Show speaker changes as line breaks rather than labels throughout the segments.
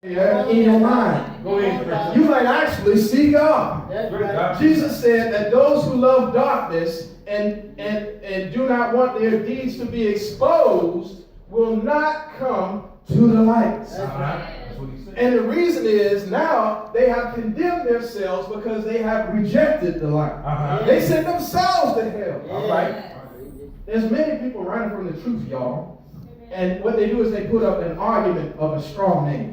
in your mind.
Go ahead.
You might actually see God.
Right.
Jesus said that those who love darkness and do not want their deeds to be exposed will not come to the light.
That's what he said.
And the reason is now they have condemned themselves because they have rejected the light. They sent themselves to hell.
All right.
There's many people running from the truth, y'all. And what they do is they put up an argument of a strong man.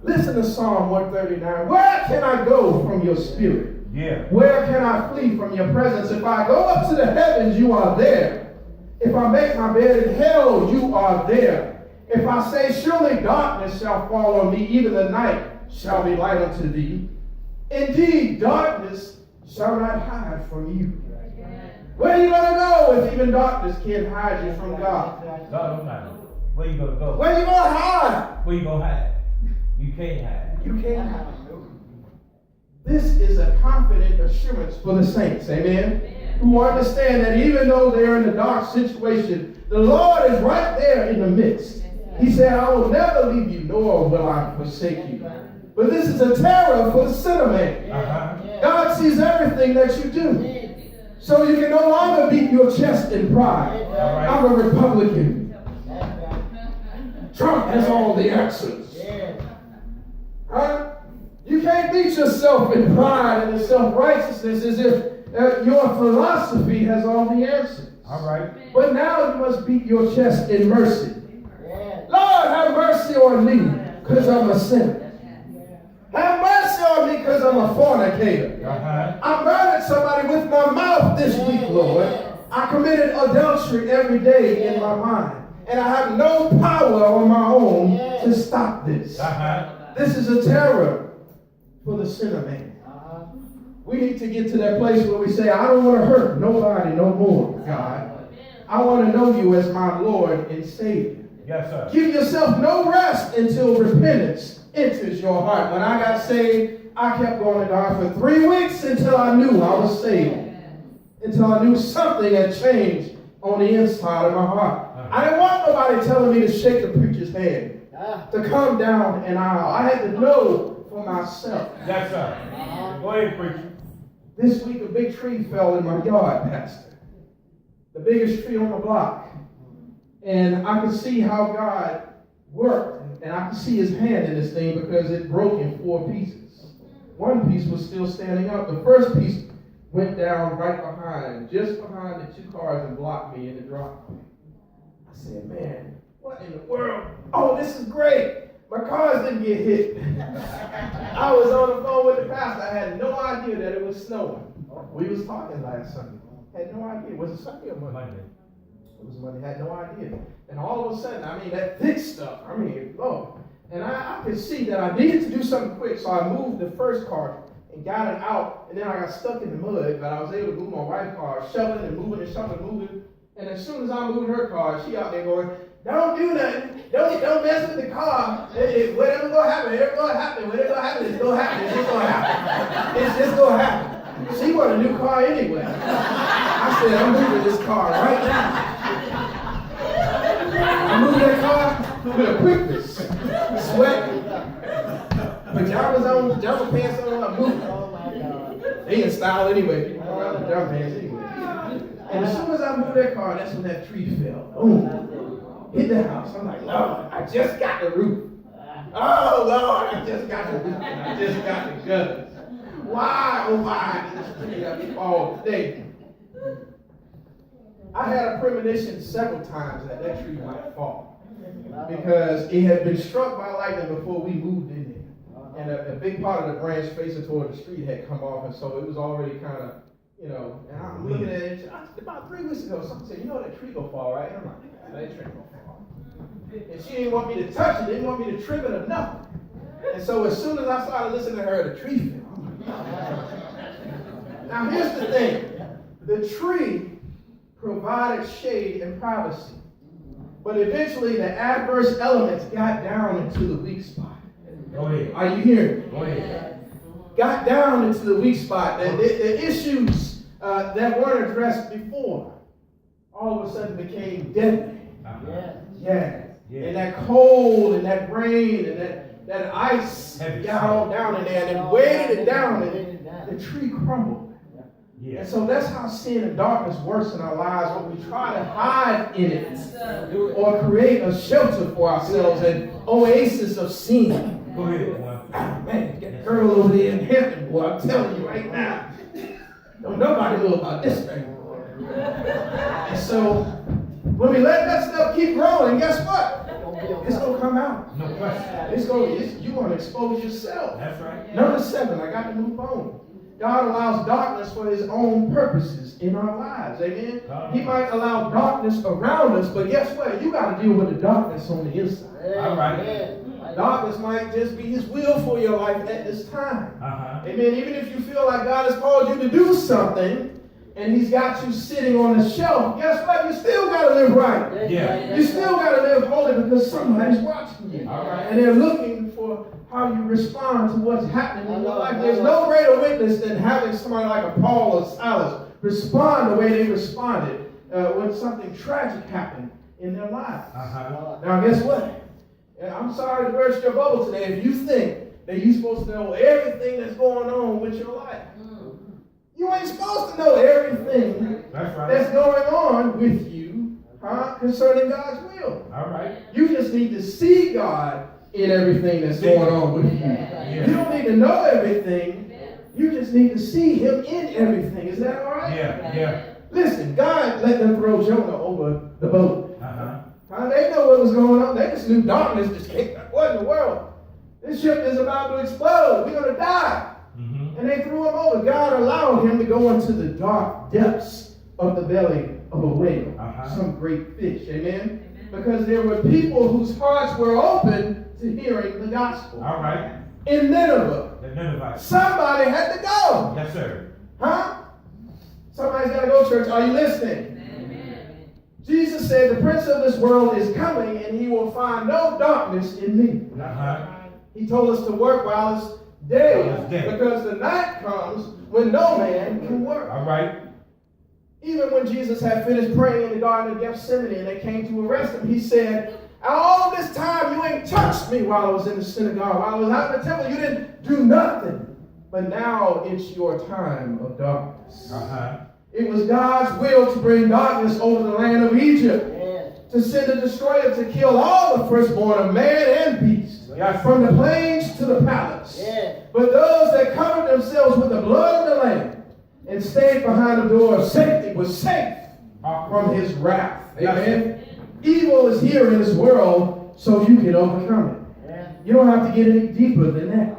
Listen to Psalm 139. Where can I go from your spirit?
Yeah.
Where can I flee from your presence? If I go up to the heavens, you are there. If I make my bed in hell, you are there. If I say, surely darkness shall fall on me, even the night shall be light unto thee. Indeed, darkness shall not hide from you. Where are you going to go if even darkness can't hide you from God?
God don't matter. Where you going to go?
Where are you going to hide?
Where you going to hide? You can't hide.
You can't hide. This is a confident assurance for the saints, amen? Who understand that even though they're in a dark situation, the Lord is right there in the midst. He said, I will never leave you, nor will I forsake you. But this is a terror for the sinner man. God sees everything that you do. So you can no longer beat your chest in pride. I'm a Republican. Trump has all the answers. Huh? You can't beat yourself in pride and in self-righteousness as if your philosophy has all the answers.
All right.
But now you must beat your chest in mercy. Lord, have mercy on me because I'm a sinner. Have mercy on me because I'm a fornicator. I murdered somebody with my mouth this week, Lord. I committed adultery every day in my mind. And I have no power on my own to stop this. This is a terror for the sinner man. We need to get to that place where we say, I don't want to hurt nobody no more, God. I want to know you as my Lord and Savior.
Yes, sir.
Give yourself no rest until repentance enters your heart. When I got saved, I kept going to God for 3 weeks until I knew I was saved. Until I knew something had changed on the inside of my heart. I didn't want nobody telling me to shake the preacher's hand, to come down an aisle. I had to know for myself.
Yes, sir. Go ahead, preacher.
This week, a big tree fell in my yard, Pastor. The biggest tree on the block. And I could see how God worked. And I could see his hand in this thing because it broke in 4 pieces. One piece was still standing up. The first piece went down right behind, just behind the 2 cars and blocked me in the driveway. I said, man, what in the world? Oh, this is great. My cars didn't get hit. I was on the phone with the pastor. I had no idea that it was snowing. We was talking last Sunday. Had no idea. Was it Sunday or Monday? It was Monday. Had no idea. And all of a sudden, I mean, that thick stuff. I mean, oh. And I could see that I needed to do something quick. So I moved the first car and got it out. And then I got stuck in the mud. But I was able to move my wife's car, shoveling and moving and shoveling and moving. And as soon as I moved her car, she out there going, don't do nothing. Don't mess with the car. Whatever's going to happen, it's going to happen. Whatever's going to happen, it's going to happen. It's just going to happen. It's just going to happen. She wanted a new car anyway. I said, I'm moving this car right now. I moved that car with a quickness. Sweating. Pajamas on, pajama pants on, I moved. Oh my God. They in style anyway. People go around with pajama pants anyway. And as soon as I moved that car, that's when that tree fell. Boom. Hit the house. I'm like, Lord, I just got the roof. Oh, Lord, I just got the roof. And I just got the gutters. Why, oh, why did this tree have to fall today? I had a premonition several times that that tree might fall. Because it had been struck by lightning before we moved in there. And a big part of the branch facing toward the street had come off. And so it was already kind of, you know, and I'm looking at it. About 3 weeks ago, someone said, you know that tree gonna fall, right? And I'm like, that tree gonna fall. And she didn't want me to touch it, didn't want me to trim it or nothing. And so as soon as I started listening to her, the tree fell. Now here's the thing. The tree provided shade and privacy. But eventually the adverse elements got down into the weak spot.
Go ahead.
Are you hearing?
Go ahead.
Got down into the weak spot. The issues that weren't addressed before all of a sudden became deadly. Yeah. And that cold and that rain and that ice
Heavy
got all down in there and then weighted it down and the tree crumbled.
Yeah.
And so that's how sin and darkness works in our lives, when we try to hide in it or create a shelter for ourselves, an oasis of sin.
Go ahead, boy.
Man, that girl over there in Hampton, boy, I'm telling you right now, don't nobody know about this thing. And so when we let that stuff keep growing, guess what? It's gonna come out.
No question.
You want to expose yourself.
That's right.
Number 7, I got to move on. God allows darkness for his own purposes in our lives. Amen? He might allow darkness around us, but guess what? You got to deal with the darkness on the inside.
All right.
Darkness might just be his will for your life at this time.
Uh-huh.
Amen? Even if you feel like God has called you to do something, and he's got you sitting on a shelf, guess what? You still got to live right.
Yeah.
You still got to live holy because somebody's watching you.
All right.
And they're looking for how you respond to what's happening in your life. There's no greater witness than having somebody like a Paul or Silas respond the way they responded when something tragic happened in their lives.
Uh-huh.
Now, guess what? And I'm sorry to burst your bubble today if you think that you're supposed to know everything that's going on with your life. You ain't supposed to know everything that's going on with you concerning God's will.
All right.
You just need to see God in everything that's going on with you.
Yeah.
You don't need to know everything. You just need to see him in everything. Is that all right?
Yeah.
Listen, God let them throw Jonah over the boat.
Uh-huh.
They know what was going on. They just knew darkness just came. What in the world? This ship is about to explode. We're going to die.
Mm-hmm.
And they threw him over. God allowed him to go into the dark depths of the belly of a whale.
Uh-huh.
Some great fish. Amen? Because there were people whose hearts were open to hearing the gospel.
All right.
In Nineveh,
The Ninevites.
somebody had to go.
Yes, sir.
Somebody's got to go, church. Are you listening?
Amen.
Jesus said, the prince of this world is coming, and he will find no darkness in me.
Uh-huh.
He told us to work while it's day,
While it's day.
because the night comes when no man can work.
All right.
Even when Jesus had finished praying in the Garden of Gethsemane and they came to arrest him, he said, all this time you ain't touched me while I was in the synagogue, while I was out in the temple, you didn't do nothing. But now it's your time of darkness.
Uh-huh.
It was God's will to bring darkness over the land of Egypt, to send a destroyer to kill all the firstborn of man and beast, from the plains to the palace. But those that covered themselves with the blood of the Lamb and stayed behind the door of safety was safe from his wrath. Amen. Evil is here in this world, so you can overcome it. You don't have to get any deeper than that.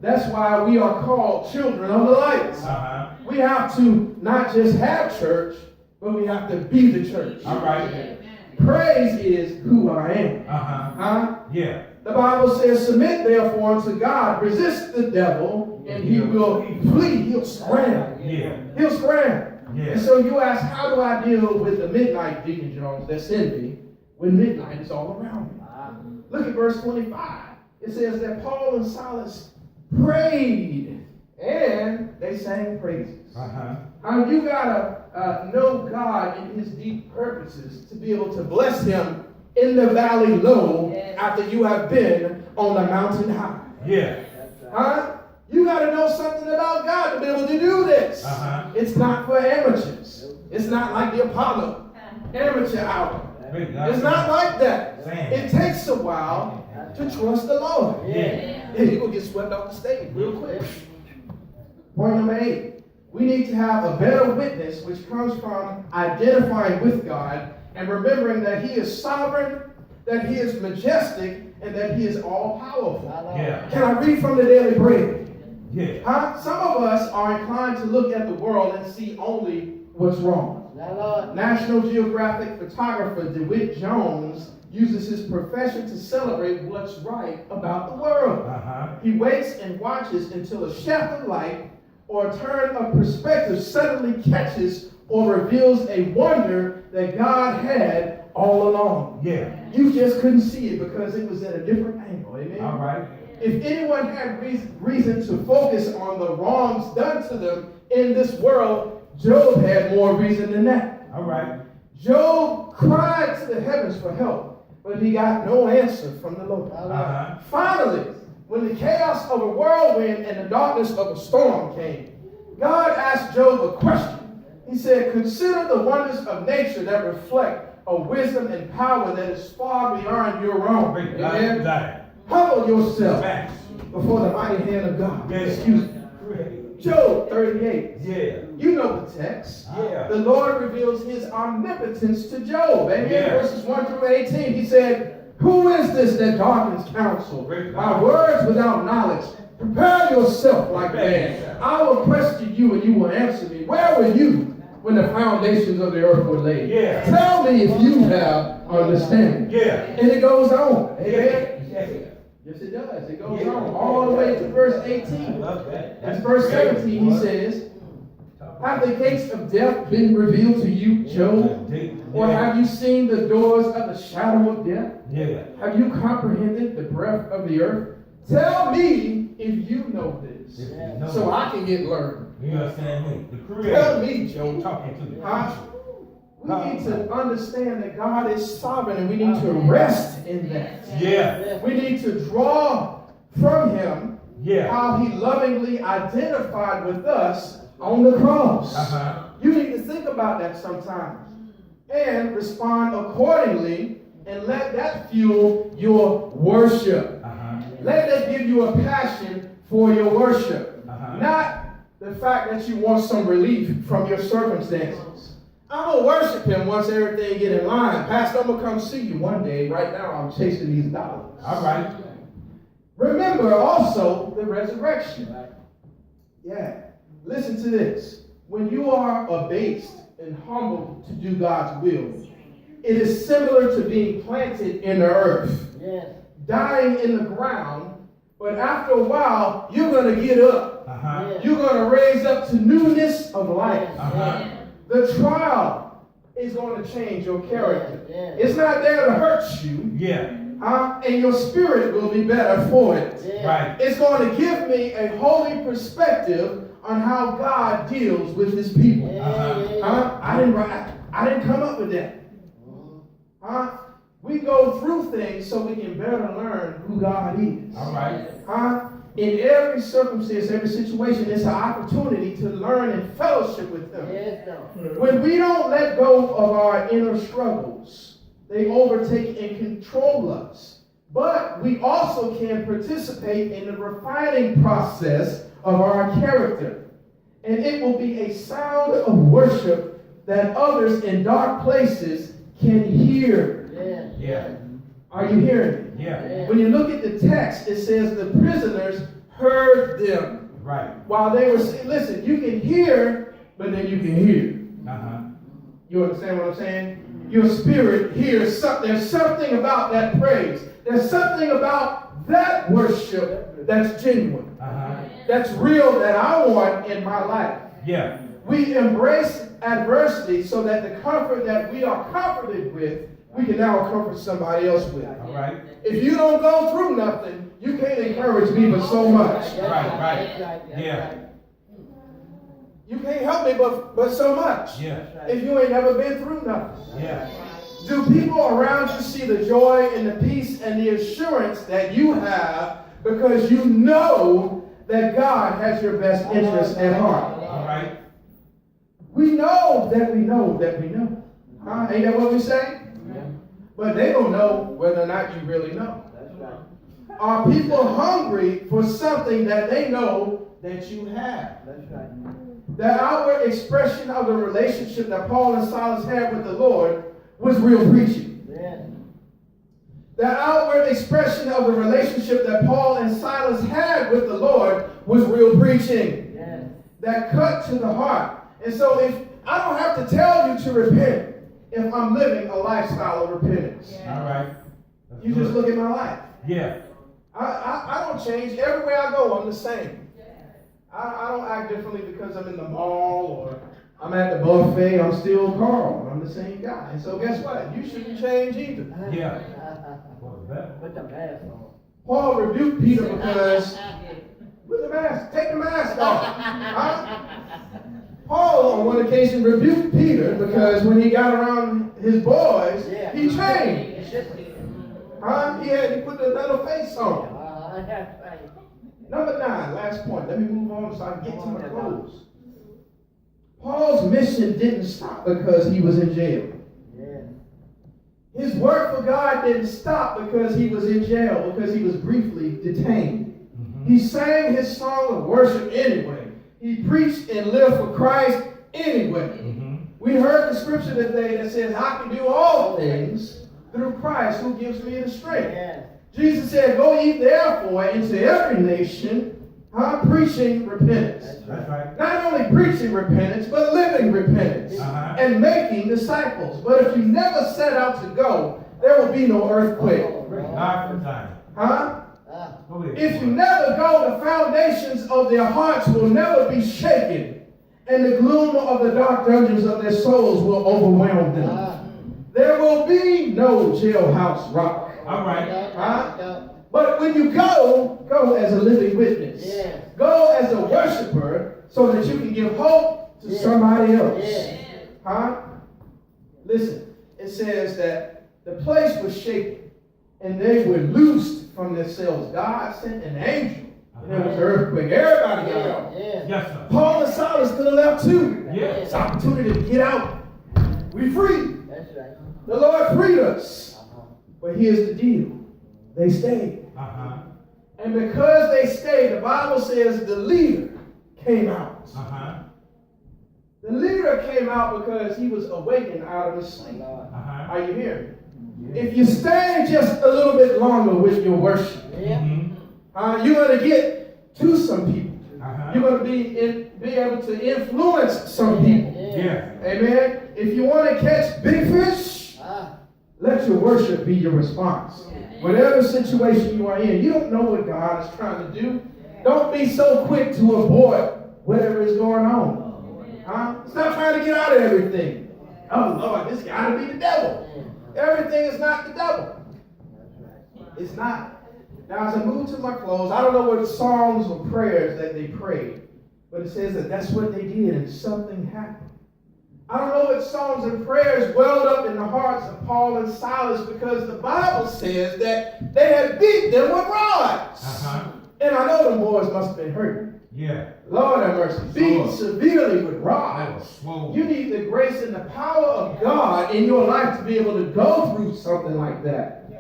That's why we are called children of the light.
Uh-huh.
We have to not just have church, but we have to be the church.
All right.
Praise is who I am.
Uh-huh. Yeah.
The Bible says, submit therefore unto God, resist the devil, and he will flee. He'll scram.
Yeah.
He'll scram.
Yeah.
And so you ask, how do I deal with the midnight, Deacon Jones, that's in me when midnight is all around me? Look at verse 25. It says that Paul and Silas prayed and they sang praises.
Uh-huh.
You gotta know God in his deep purposes to be able to bless him in the valley low after you have been on the mountain high.
Yeah.
You got to know something about God to be able to do this.
Uh-huh.
It's not for amateurs. It's not like the Apollo amateur hour. It's not like that. It takes a while to trust the Lord.
Yeah.
And you will get swept off the stage real quick. Point number 8. We need to have a better witness, which comes from identifying with God and remembering that he is sovereign, that he is majestic, and that he is all-powerful.
Yeah.
Can I read from the Daily Bread?
Yeah.
Some of us are inclined to look at the world and see only what's wrong. National Geographic photographer DeWitt Jones uses his profession to celebrate what's right about the world.
Uh-huh.
He waits and watches until a shaft of light or a turn of perspective suddenly catches or reveals a wonder that God had all along.
Yeah.
You just couldn't see it because it was at a different angle. Amen?
All right.
If anyone had reason to focus on the wrongs done to them in this world, Job had more reason than that.
All right.
Job cried to the heavens for help, but he got no answer from the Lord.
Uh-huh.
Finally, when the chaos of a whirlwind and the darkness of a storm came, God asked Job a question. He said, consider the wonders of nature that reflect a wisdom and power that is far beyond your own. Amen. Humble yourself before the mighty hand of God. Excuse me. Job 38.
Yeah.
You know the text.
Yeah.
The Lord reveals his omnipotence to Job. Amen.
Yeah.
Verses 1 through 18. He said, who is this that darkens counsel? My words without knowledge. Prepare yourself like man. I will question you and you will answer me. Where were you when the foundations of the earth were laid?
Yeah.
Tell me if you have understanding.
Yeah.
And it goes on. Amen.
Yeah.
Yes, it does. It goes on all the way to verse 18. That's verse 17. He says, have the gates of death been revealed to you, Job? Or have you seen the doors of the shadow of death?
Yeah.
Have you comprehended the breadth of the earth? Tell me if you know this, so I can get learned.
You understand me? The Creator.
Tell me, Job.
Talking to you.
We need to understand that God is sovereign and we need to rest in that.
Yeah.
We need to draw from him how he lovingly identified with us on the cross. You need to think about that sometimes and respond accordingly and let that fuel your worship. Let that give you a passion for your worship. Not the fact that you want some relief from your circumstances. I'm going to worship him once everything get in line. Pastor, I'm going to come see you one day. Right now, I'm chasing these dollars.
All right.
Remember also the resurrection. Yeah. Listen to this. When you are abased and humbled to do God's will, it is similar to being planted in the earth, dying in the ground, but after a while, you're going to get up. You're going to raise up to newness of life. The trial is going to change your character. It's not there to hurt you. And your spirit will be better for it.
Right.
It's going to give me a holy perspective on how God deals with his people. I didn't come up with that. We go through things so we can better learn who God is.
All right.
In every circumstance, every situation, it's an opportunity to learn and fellowship with him. When we don't let go of our inner struggles, they overtake and control us. But we also can participate in the refining process of our character. And it will be a sound of worship that others in dark places can hear. Are you hearing me? When you look at the text, it says the prisoners heard them.
Right.
While they were saying, listen, you can hear, but then you can hear. You understand what I'm saying? Your spirit hears something. There's something about that praise. There's something about that worship that's genuine. That's real, that I want in my life. We embrace adversity so that the comfort that we are comforted with, we can now comfort somebody else with.
All right.
If you don't go through nothing, you can't encourage me but so much.
Right.
You can't help me but so much. If you ain't never been through nothing. Do people around you see the joy and the peace and the assurance that you have because you know that God has your best interest at heart?
All right.
We know that we know that we know. Ain't that what we say? But they don't know whether or not you really know. Are people hungry for something that they know that you have? The outward expression of the relationship that Paul and Silas had with the Lord was real preaching. The outward expression of the relationship that Paul and Silas had with the Lord was real preaching. That cut to the heart. And so if I don't have to tell you to repent if I'm living a lifestyle of repentance.
All right.
You just look at my life.
Yeah.
I don't change. Everywhere I go, I'm the same. I don't act differently because I'm in the mall or I'm at the buffet. I'm still Carl. I'm the same guy. And so guess what? You shouldn't change either.
Yeah. What was that?
Put the mask on.
Paul rebuked Peter because, put the mask, take the mask off. Paul, on one occasion, rebuked Peter because when he got around his boys, he changed. He put another face on.
That's right.
Number 9, last point. Let me move on so I can get to my close. Paul's mission didn't stop because he was in jail.
Yes.
His work for God didn't stop because he was in jail, because he was briefly detained. He sang his song of worship anyway. He preached and lived for Christ anyway. We heard the scripture today that says, I can do all things through Christ who gives me the strength.
Yes.
Jesus said, go ye therefore into every nation, preaching repentance.
That's
right.
Not only preaching repentance, but living repentance and making disciples. But if you never set out to go, there will be no earthquake. If you never go, the foundations of their hearts will never be shaken, and the gloom of the dark dungeons of their souls will overwhelm them. There will be no jailhouse rock.
All right.
But when you go as a living witness.
Yes.
Go as a worshiper so that you can give hope to somebody else.
Yes.
Listen, it says that the place was shaken and they were loosed from themselves. God sent an angel and there was an earthquake. Everybody got out.
Yes, sir.
Paul and Silas could have left too.
Yes.
It's an opportunity to get out. We free.
That's right.
The Lord freed us. But here's the deal. They stayed. And because they stayed, the Bible says the leader came out. The leader came out because he was awakened out of his sleep. Are you hearing me? If you stay just a little bit longer with your worship, you're going to get to some people. You're going to be able to influence some people. Amen. If you want to catch big fish, let your worship be your response. Whatever situation you are in, you don't know what God is trying to do. Don't be so quick to avoid whatever is going on. Stop trying to get out of everything. Oh, Lord, this got to be the devil. Everything is not the devil. It's not. Now, as I move to my close, I don't know what songs or prayers that they prayed, but it says that that's what they did and something happened. I don't know what songs and prayers welled up in the hearts of Paul and Silas, because the Bible says that they had beat them with rods. And I know the boys must have been hurt.
Yeah.
Lord have mercy. Beaten severely with rods. You need the grace and the power of God in your life to be able to go through something like that.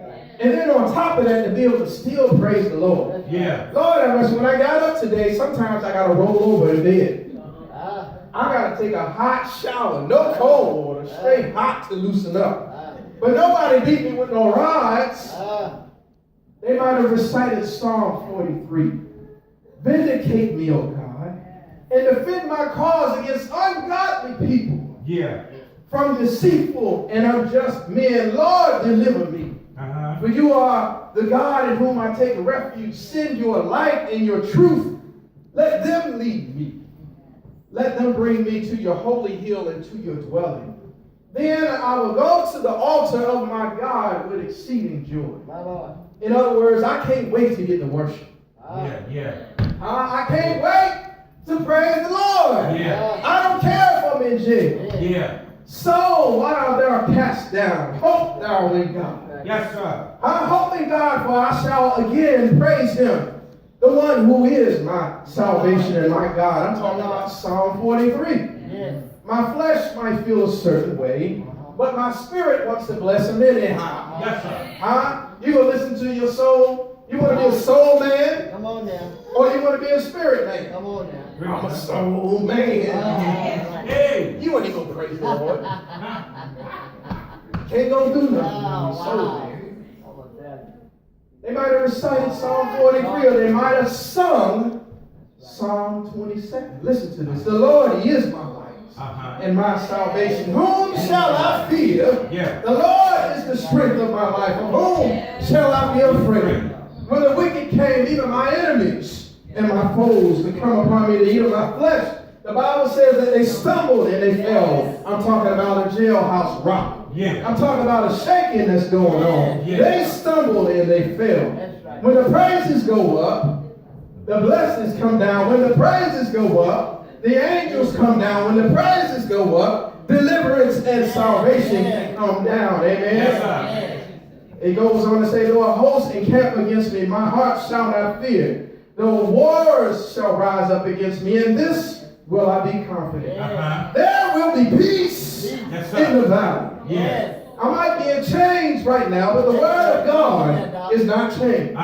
And then on top of that, to be able to still praise the Lord.
Yeah.
Lord have mercy. When I got up today, sometimes I got to roll over in bed. I got to take a hot shower, no cold water, straight hot to loosen up. But nobody beat me with no rods. They might have recited Psalm 43. Vindicate me, O God, and defend my cause against ungodly people.
Yeah.
From deceitful and unjust men, Lord, deliver me. For you are the God in whom I take refuge. Send your light and your truth. Let them lead me. Let them bring me to your holy hill and to your dwelling. Then I will go to the altar of my God with exceeding joy.
My Lord.
In other words, I can't wait to get to worship. I can't wait to praise the Lord. I don't care if I'm in jail. So while they are cast down, hope thou in God.
Yes, sir.
I hope in God, for I shall again praise him, the one who is my salvation and my God. I'm talking about Psalm 43. My flesh might feel a certain way, but my spirit wants to bless him anyhow.
Yes, sir.
You going to listen to your soul? You want to be a soul man?
Come on now.
Or you want to be a spirit man?
Come on now.
I'm a soul man.
Hey.
You ain't even going to praise the Lord. Can't go do nothing. Soul man. They might have recited Psalm 43, or they might have sung Psalm 27. Listen to this. The Lord, he is my light and my salvation. Whom shall I fear? The Lord is the strength of my life. Of whom shall I be afraid? When the wicked came, even my enemies and my foes, to come upon me to eat of my flesh, the Bible says that they stumbled and they fell. I'm talking about a jailhouse rock. I'm talking about a shaking that's going on. They stumbled and they fell. When the praises go up, the blessings come down. When the praises go up, the angels come down. When the praises go up, deliverance and salvation come down. Amen. It goes on to say, though a host encamp against me, my heart shall not fear. Though wars shall rise up against me, in this will I be confident. There will be peace in the valley.
Yes.
I might be in chains right now, but the word of God is not changed.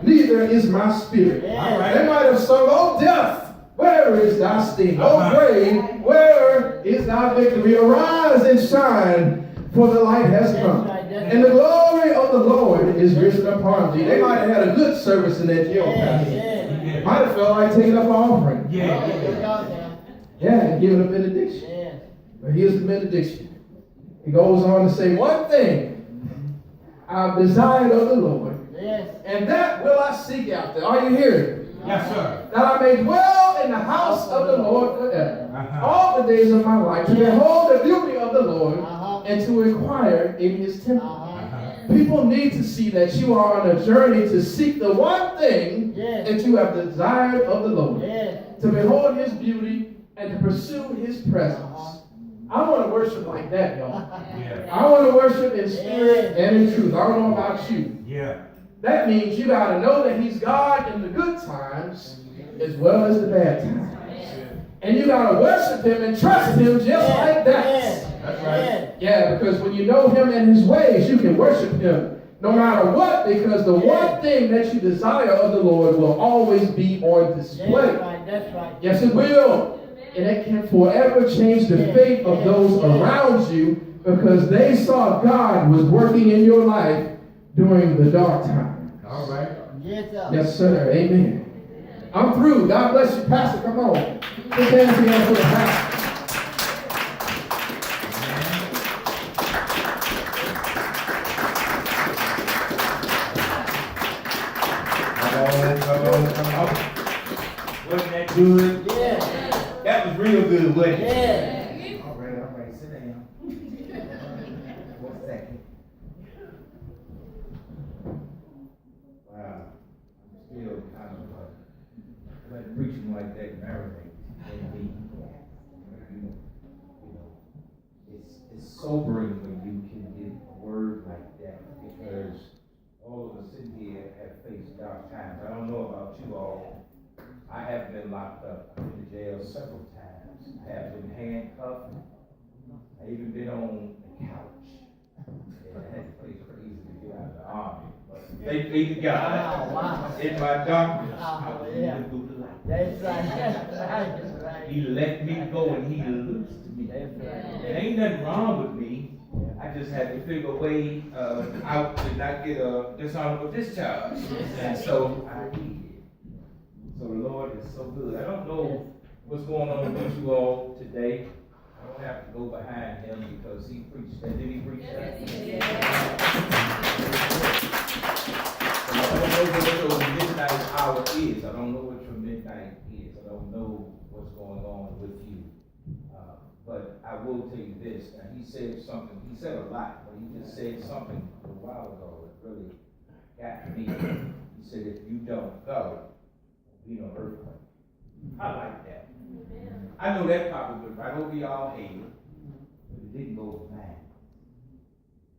Neither is my spirit. They might have sung, oh death, where is thy sting? Oh grave, where is thy victory? Arise and shine, for the light has come. And the glory of the Lord is risen upon thee. They might have had a good service in that jailhouse. Might have felt like taking up an offering. And giving a benediction. But here's the benediction. He goes on to say, one thing I've desired of the Lord, and that will I seek after. Are you hearing?
Yes, sir.
That I may dwell in the house of the Lord forever. All the days of my life, to behold the beauty of the Lord, and to inquire in his temple. People need to see that you are on a journey to seek the one thing that you have desired of the Lord. To behold his beauty and to pursue his presence. I want to worship like that, y'all. I want to worship in spirit and in truth. I don't know about you. That means you got to know that he's God in the good times as well as the bad times. And you got to worship him and trust him just like that. That's right. Yeah, because when you know him and his ways, you can worship him no matter what, because the one thing that you desire of the Lord will always be on display.
That's right.
Yes, it will. And it can forever change the fate of those around you, because they saw God was working in your life during the dark times.
All right.
Yes, sir. Amen. I'm through. God bless you, Pastor. Come on. Put your hands together for the pastor.
Come on. Wasn't that good? That was real good, wasn't it? All right, sit down. 1 second. Wow, I'm still kind of when preaching like that marinates in me. It's sobering when you can get a word like that, because all of us in here have faced dark times. I don't know about you all. I have been locked up. I've been to jail several times. I have been handcuffed. I even been on the couch. And I had to play crazy to get out of the army. But thank be to God. In my darkness, I was able to do the light.
That's right.
He let me go and he loosed me. There ain't nothing wrong with me. I just had to figure a way out to not get a dishonorable discharge. And so I did. So the Lord is so good. I don't know what's going on with you all today. I don't have to go behind him because he preached that. Did he preach that? I don't know what your midnight hour is. I don't know what your midnight is. I don't know what's going on with you. But I will tell you this. Now, he said something. He said a lot, but he just said something a while ago that really got me. He said, if you don't go, be no earthquake. I like that. I know that probably went right over y'all head, but it didn't go over mine.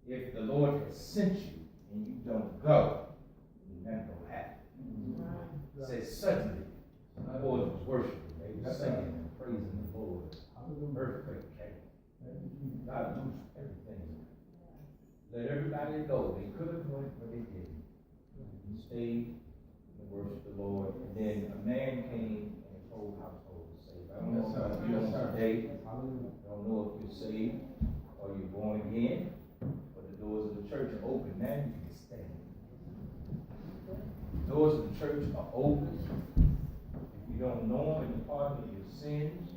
If the Lord has sent you and you don't go, nothing will happen. It says suddenly, the boys was worshiping, they were singing and praising the Lord. Earthquake came. God loosed everything. Let everybody go. They could have went, but they didn't. He stayed and worshiped the Lord. And then a man came and his whole household was saved. I don't know about you today. I don't know if you're saved or you're born again, but the doors of the church are open. Now you can stand. The doors of the church are open. If you don't know him and the pardon of your sins,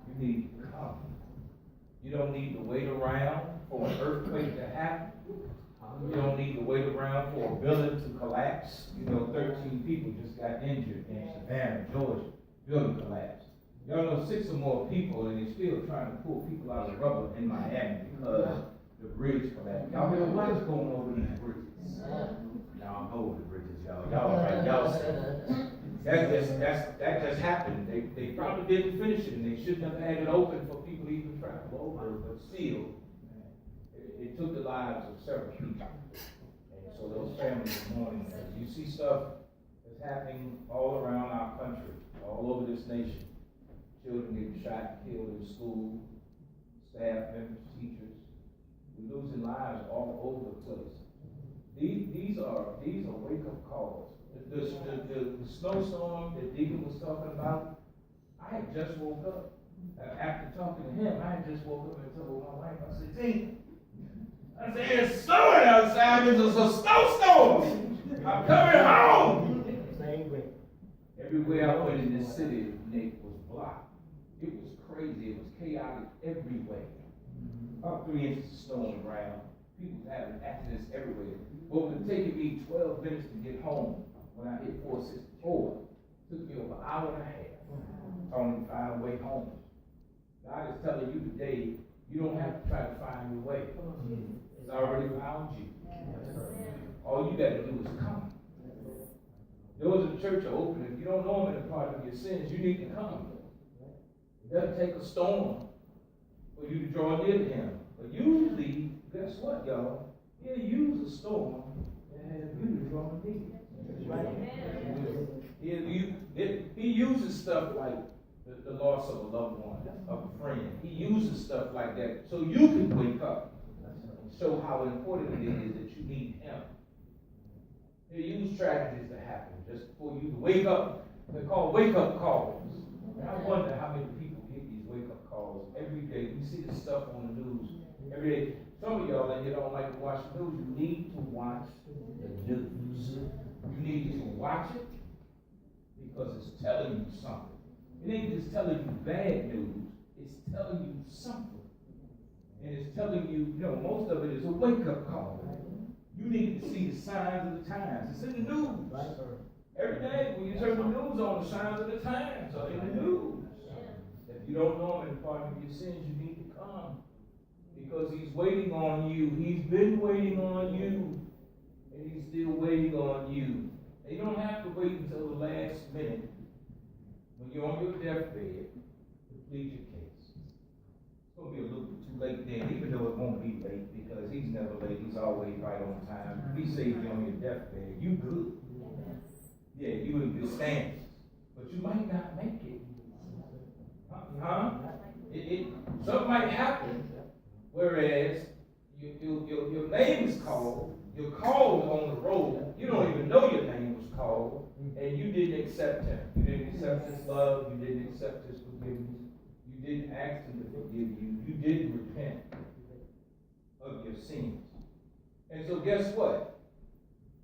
you need to come. You don't need to wait around for an earthquake to happen. You don't need to wait around for a building to collapse. 13 people just got injured in Savannah, Georgia. Building collapsed. Y'all know 6 or more people, and they're still trying to pull people out of rubble in Miami because the bridge collapsed. Y'all know what is going over these bridges? Y'all know the bridges, y'all. Y'all all right, y'all say. That just happened. They probably didn't finish it, and they shouldn't have had it open for people to even travel over, but still, it took the lives of several people. for those families in mourning. You see stuff that's happening all around our country, all over this nation. Children getting shot and killed in school, staff members, teachers. We're losing lives all over the place. These are wake-up calls. The snowstorm that Deacon was talking about, I had just woke up. After talking to him, I had just woke up and told my wife, I said, Deacon, I said, it's snowing outside, there's a snowstorm. I'm coming home. Everywhere I went in this city, Nick, was blocked. It was crazy, it was chaotic everywhere. About 3 inches of snow on the ground. People was having accidents everywhere. What was taking me 12 minutes to get home when I hit 464 took me over an hour and a half. Trying to find a way home. God is telling you today, you don't have to try to find your way. It's already found you. All you got to do is come. Doors of the church are open. If you don't know him in the pardon of your sins, you need to come. It doesn't take a storm for you to draw near to him. But usually, guess what, y'all? He'll use a storm to have you to draw near. He uses stuff like the loss of a loved one, of a friend. He uses stuff like that so you can wake up and show how important it is that you need him. He'll use tragedies to happen just for you to wake up. They're called wake-up calls. And I wonder how many people get these wake-up calls every day. We see this stuff on the news every day. Some of y'all that you don't like to watch the news, you need to watch the news. You need to watch it because it's telling you something. It ain't just telling you bad news, it's telling you something. And it's telling you, most of it is a wake-up call. You need to see the signs of the times. It's in the news. Every day when you turn the news on, the signs of the times are in the news. If you don't know him in the pardon of your sins, you need to come. Because he's waiting on you. He's been waiting on you. And he's still waiting on you. And you don't have to wait until the last minute when you're on your deathbed to plead your case. It's going to be a little bit too late then, even though it won't be late because he's never late. He's always right on time. If he saves you on your deathbed, you good. Yeah, you in good standings. But you might not make it. Something might happen, whereas your name is called, you're called on the road, you don't even know your name was called, and you didn't accept him. You didn't accept his love, you didn't accept his forgiveness, you didn't ask him to forgive you, you didn't repent of your sins. And so guess what?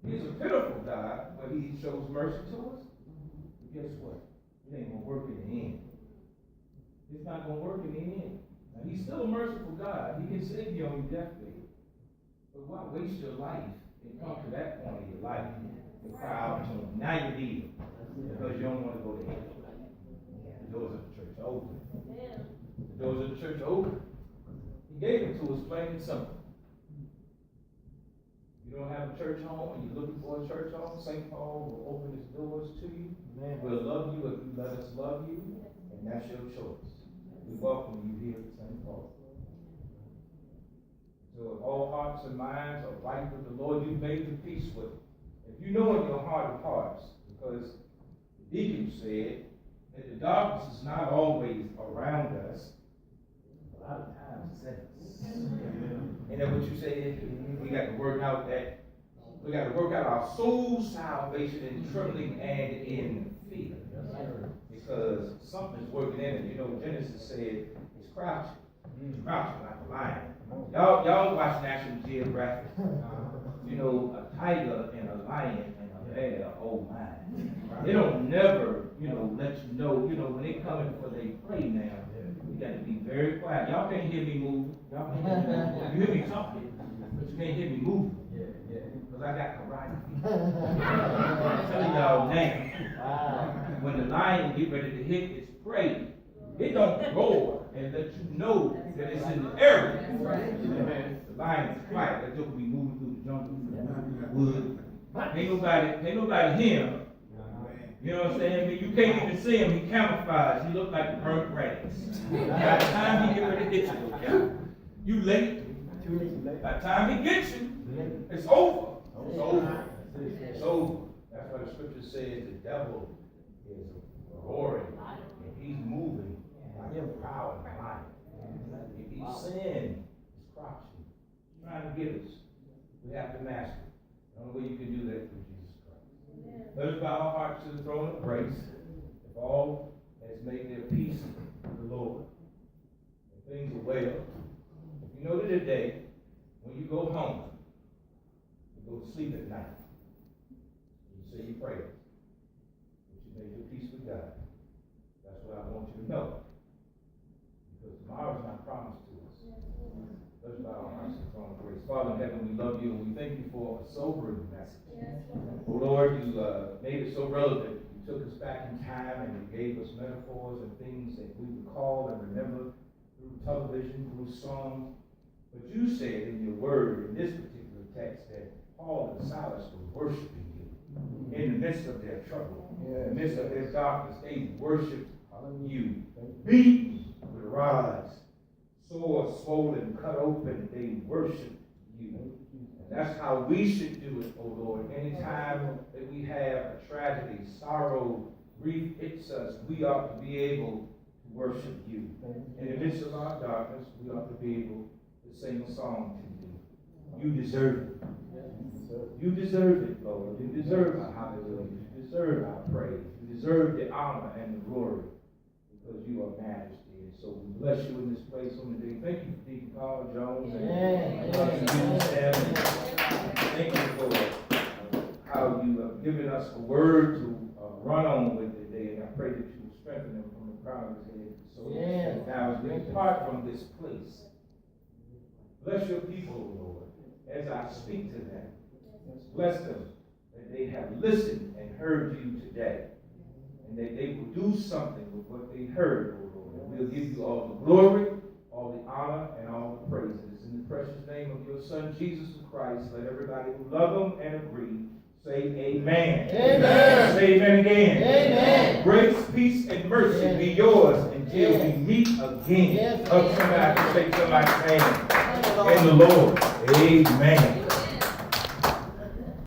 He's a pitiful God, but he shows mercy to us. But guess what? It ain't going to work in the end. It's not going to work in the end. Now, he's still a merciful God. He can save you on your deathbed. But why waste your life and come to that point of your life and cry out to him? Now you need him because you don't want to go to hell. The doors of the church are open. The doors of the church are open. He gave it to us plain and simple. You don't have a church home and you're looking for a church home, St. Paul will open his doors to you. We'll love you if you let us love you, and that's your choice. We welcome you here at St. Paul. So if all hearts and minds are right with the Lord, you've made your peace with him. If you know in your heart of hearts, because the deacon said that the darkness is not always around us, a lot of times it's in us. Ain't that what you said? We got to work out our soul salvation in trembling and in fear. Because something's working in it. Genesis said it's crouching. It's crouching like a lion. Y'all watch National Geographic. A tiger and a lion and a bear, oh my. They don't never, let you know, when they come in for their prey now, you got to be very quiet. Y'all can't hear me moving. Y'all can't hear me moving. You hear me talking, but you can't hear me moving. Because I got karate feet. I'm telling y'all now, when the lion get ready to hit its prey, it don't roar and let you know that it's in the area. The lion is quiet. That joke be moving through the jungle, through the wood. Ain't nobody hear him. You know what I'm saying? But you can't even see him. He camouflaged. He looked like burnt grass. By the time he get ready to hit you, you late. By the time he gets you, it's over. It's over. It's over. That's why the scripture says the devil is roaring and he's moving like a proud lion. If he's sin, he's crouching, trying to get us. We have to master it. The only way you can do that is through Jesus Christ. Let us bow our hearts to the throne of grace. If all has made their peace with the Lord, and things are well. If you know that today, when you go home, you go to sleep at night, you say your prayers, that you made your peace with God. That's what I want you to know. Because tomorrow is not promised to us. Let's bow our hearts to the throne of grace. Father in heaven, we love you and we thank you for a sobering message. Oh Lord, you made it so relevant. You took us back in time and you gave us metaphors and things that we recall and remember through television, through songs. But you said in your word, in this particular text, that Paul and Silas were worshiping you in the midst of their trouble, in the midst of their darkness. They worshiped you, beaten with rods, sores swollen, cut open. They worshiped you. And that's how we should do it, oh Lord. Anytime that we have a tragedy, sorrow, grief hits us, we ought to be able to worship you. In the midst of our darkness, we ought to be able to sing a song to you. You deserve it. You deserve it, Lord. You deserve our hallelujah. You deserve our praise. You deserve the honor and the glory because you are majesty. And so we bless you in this place on the day. Thank you for Deacon Carl Jones and thank you for how you have given us a word to run on with today. And I pray that you will strengthen him from the crown of his head. So now as we depart from this place, bless your people, Lord, as I speak to them. Bless them that they have listened and heard you today. And that they will do something with what they heard, O Lord. And we'll give you all the glory, all the honor, and all the praises. In the precious name of your Son, Jesus Christ, let everybody who love him and agree say amen.
Amen.
Say amen again.
Amen.
Grace, peace, and mercy be yours until we meet again. Up somebody, say somebody's name in the Lord. Amen.